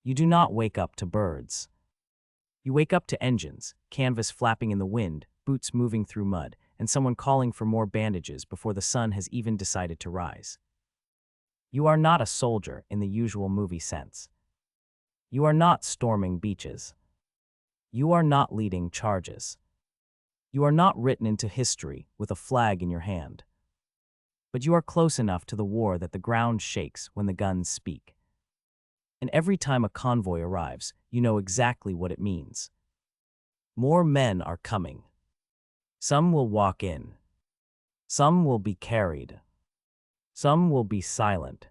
You do not wake up to birds. You wake up to engines, canvas flapping in the wind, boots moving through mud, and someone calling for more bandages before the sun has even decided to rise. You are not a soldier in the usual movie sense. You are not storming beaches. You are not leading charges. You are not written into history with a flag in your hand. But you are close enough to the war that the ground shakes when the guns speak. And every time a convoy arrives, you know exactly what it means. More men are coming. Some will walk in. Some will be carried. Some will be silent.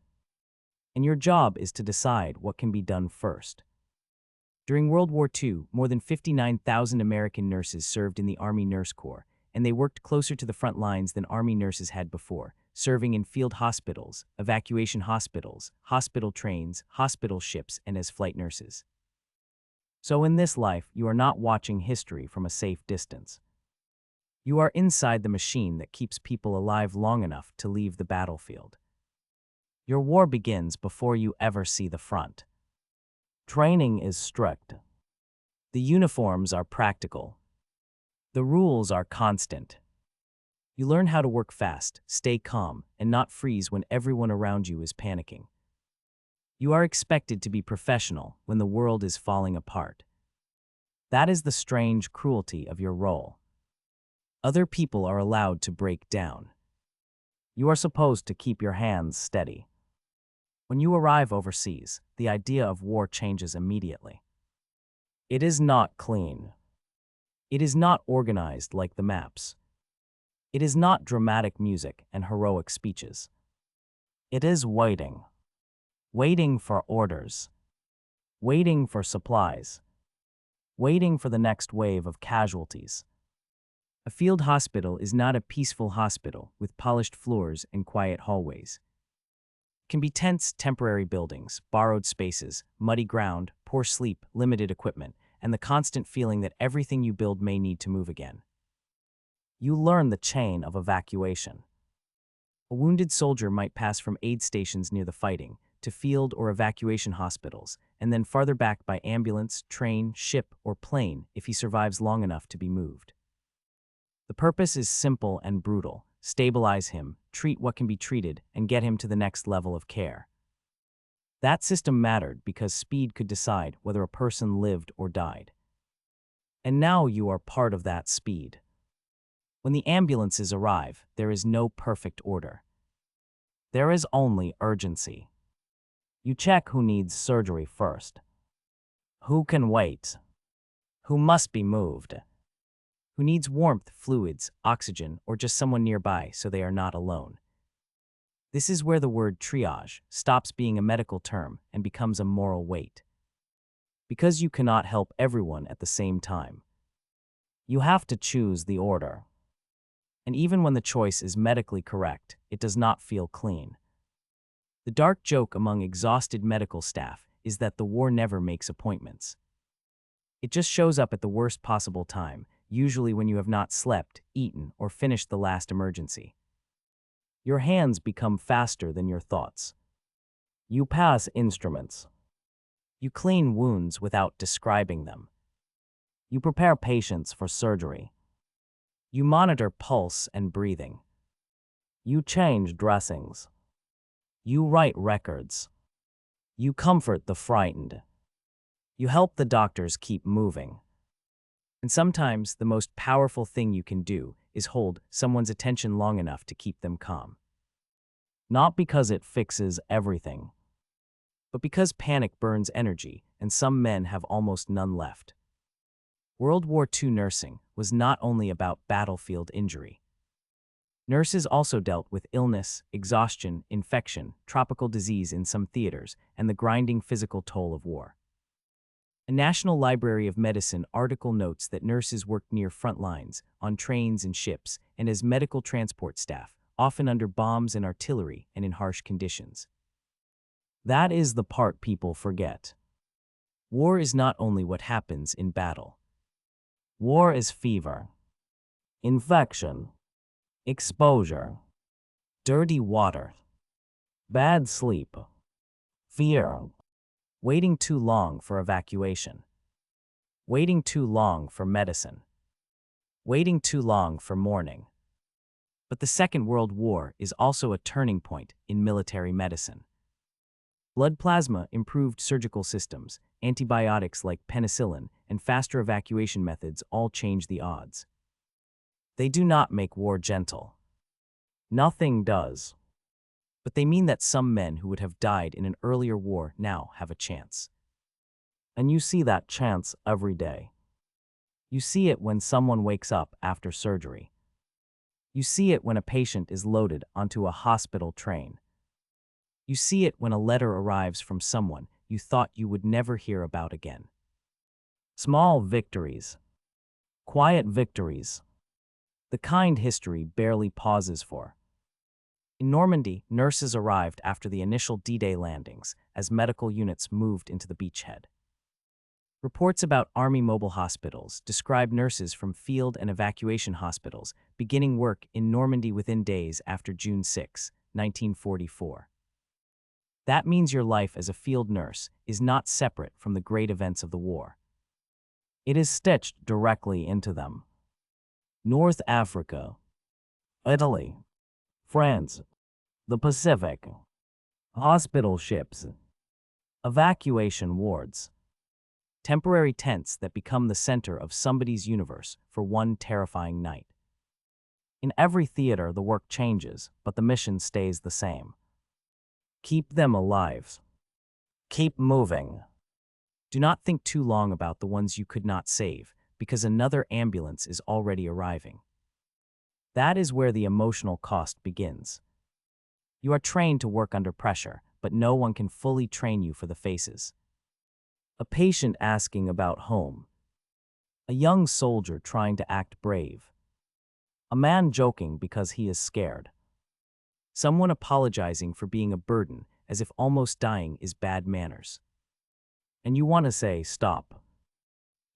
And your job is to decide what can be done first. During World War II, more than 59,000 American nurses served in the Army Nurse Corps, and they worked closer to the front lines than Army nurses had before, serving in field hospitals, evacuation hospitals, hospital trains, hospital ships, and as flight nurses. So in this life, you are not watching history from a safe distance. You are inside the machine that keeps people alive long enough to leave the battlefield. Your war begins before you ever see the front. Training is strict. The uniforms are practical. The rules are constant. You learn how to work fast, stay calm, and not freeze when everyone around you is panicking. You are expected to be professional when the world is falling apart. That is the strange cruelty of your role. Other people are allowed to break down. You are supposed to keep your hands steady. When you arrive overseas, the idea of war changes immediately. It is not clean. It is not organized like the maps. It is not dramatic music and heroic speeches. It is waiting. Waiting for orders. Waiting for supplies. Waiting for the next wave of casualties. A field hospital is not a peaceful hospital with polished floors and quiet hallways. It can be tense, temporary buildings, borrowed spaces, muddy ground, poor sleep, limited equipment, and the constant feeling that everything you build may need to move again. You learn the chain of evacuation. A wounded soldier might pass from aid stations near the fighting to field or evacuation hospitals, and then farther back by ambulance, train, ship, or plane if he survives long enough to be moved. The purpose is simple and brutal. Stabilize him, treat what can be treated, and get him to the next level of care. That system mattered because speed could decide whether a person lived or died. And now you are part of that speed. When the ambulances arrive, there is no perfect order. There is only urgency. You check who needs surgery first. Who can wait? Who must be moved? Who needs warmth, fluids, oxygen, or just someone nearby so they are not alone. This is where the word triage stops being a medical term and becomes a moral weight. Because you cannot help everyone at the same time. You have to choose the order. And even when the choice is medically correct, it does not feel clean. The dark joke among exhausted medical staff is that the war never makes appointments. It just shows up at the worst possible time, usually when you have not slept, eaten, or finished the last emergency. Your hands become faster than your thoughts. You pass instruments. You clean wounds without describing them. You prepare patients for surgery. You monitor pulse and breathing. You change dressings. You write records. You comfort the frightened. You help the doctors keep moving. And sometimes the most powerful thing you can do is hold someone's attention long enough to keep them calm. Not because it fixes everything, but because panic burns energy and some men have almost none left. World War II nursing was not only about battlefield injury. Nurses also dealt with illness, exhaustion, infection, tropical disease in some theaters, and the grinding physical toll of war. A National Library of Medicine article notes that nurses worked near front lines, on trains and ships, and as medical transport staff, often under bombs and artillery and in harsh conditions. That is the part people forget. War is not only what happens in battle. War is fever, infection, exposure, dirty water, bad sleep, fear, Waiting too long for evacuation. Waiting too long for medicine. Waiting too long for mourning. But the Second World War is also a turning point in military medicine. Blood plasma improved surgical systems, antibiotics like penicillin, and faster evacuation methods all change the odds. They do not make war gentle. Nothing does. But they mean that some men who would have died in an earlier war now have a chance. And you see that chance every day. You see it when someone wakes up after surgery. You see it when a patient is loaded onto a hospital train. You see it when a letter arrives from someone you thought you would never hear about again. Small victories. Quiet victories. The kind history barely pauses for. In Normandy, nurses arrived after the initial D-Day landings as medical units moved into the beachhead. Reports about Army mobile hospitals describe nurses from field and evacuation hospitals beginning work in Normandy within days after June 6, 1944. That means your life as a field nurse is not separate from the great events of the war. It is stitched directly into them. North Africa, Italy, France, the Pacific, hospital ships, evacuation wards, temporary tents that become the center of somebody's universe for one terrifying night. In every theater, the work changes, but the mission stays the same. Keep them alive. Keep moving. Do not think too long about the ones you could not save, because another ambulance is already arriving. That is where the emotional cost begins. You are trained to work under pressure, but no one can fully train you for the faces. A patient asking about home. A young soldier trying to act brave. A man joking because he is scared. Someone apologizing for being a burden, as if almost dying is bad manners. And you want to say, stop.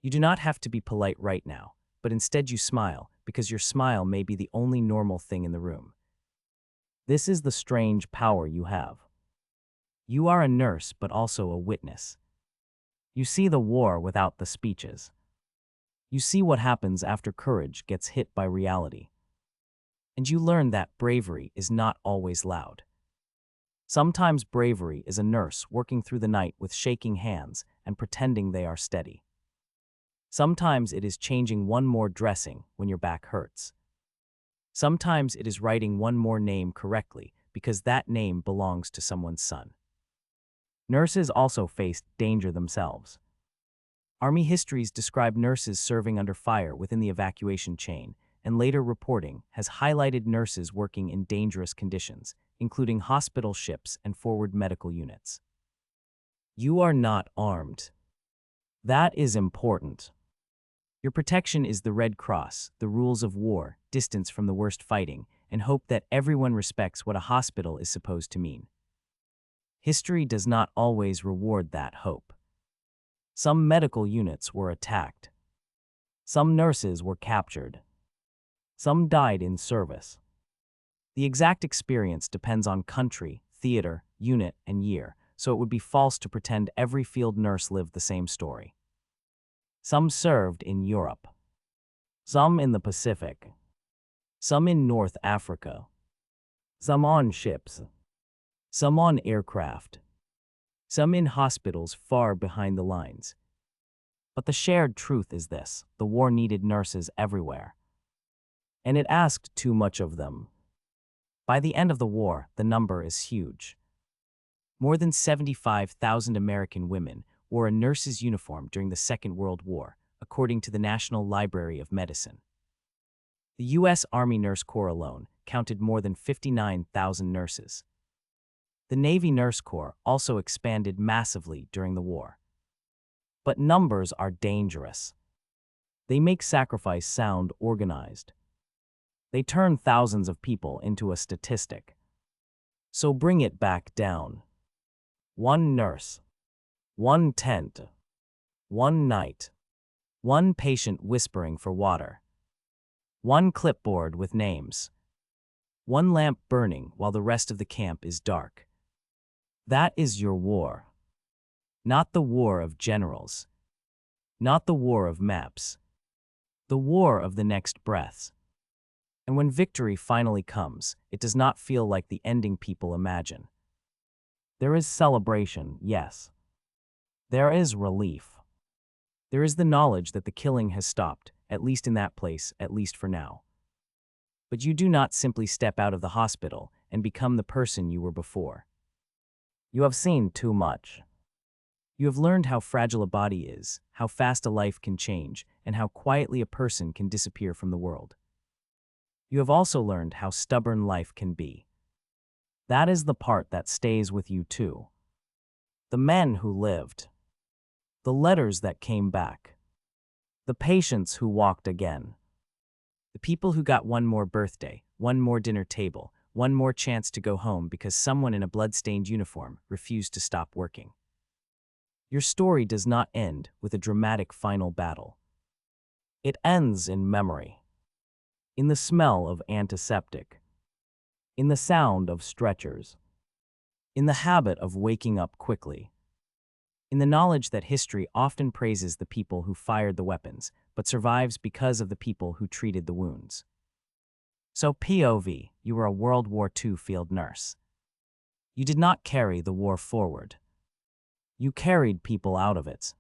You do not have to be polite right now, but instead you smile, because your smile may be the only normal thing in the room. This is the strange power you have. You are a nurse, but also a witness. You see the war without the speeches. You see what happens after courage gets hit by reality. And you learn that bravery is not always loud. Sometimes bravery is a nurse working through the night with shaking hands and pretending they are steady. Sometimes it is changing one more dressing when your back hurts. Sometimes it is writing one more name correctly because that name belongs to someone's son. Nurses also faced danger themselves. Army histories describe nurses serving under fire within the evacuation chain, and later reporting has highlighted nurses working in dangerous conditions, including hospital ships and forward medical units. You are not armed. That is important. Your protection is the Red Cross, the rules of war, distance from the worst fighting, and hope that everyone respects what a hospital is supposed to mean. History does not always reward that hope. Some medical units were attacked. Some nurses were captured. Some died in service. The exact experience depends on country, theater, unit, and year, so it would be false to pretend every field nurse lived the same story. Some served in Europe. Some in the Pacific. Some in North Africa. Some on ships. Some on aircraft. Some in hospitals far behind the lines. But the shared truth is this: the war needed nurses everywhere. And it asked too much of them. By the end of the war, the number is huge. More than 75,000 American women wore a nurse's uniform during the Second World War, according to the National Library of Medicine. The U.S. Army Nurse Corps alone counted more than 59,000 nurses. The Navy Nurse Corps also expanded massively during the war. But numbers are dangerous. They make sacrifice sound organized. They turn thousands of people into a statistic. So bring it back down. One nurse. One tent. One night. One patient whispering for water. One clipboard with names. One lamp burning while the rest of the camp is dark. That is your war. Not the war of generals. Not the war of maps. The war of the next breaths. And when victory finally comes, it does not feel like the ending people imagine. There is celebration, yes. There is relief. There is the knowledge that the killing has stopped, at least in that place, at least for now. But you do not simply step out of the hospital and become the person you were before. You have seen too much. You have learned how fragile a body is, how fast a life can change, and how quietly a person can disappear from the world. You have also learned how stubborn life can be. That is the part that stays with you too. The men who lived. The letters that came back. The patients who walked again. The people who got one more birthday, one more dinner table, one more chance to go home because someone in a blood-stained uniform refused to stop working. Your story does not end with a dramatic final battle. It ends in memory. In the smell of antiseptic. In the sound of stretchers. In the habit of waking up quickly. In the knowledge that history often praises the people who fired the weapons, but survives because of the people who treated the wounds. So POV, you were a World War II field nurse. You did not carry the war forward. You carried people out of it.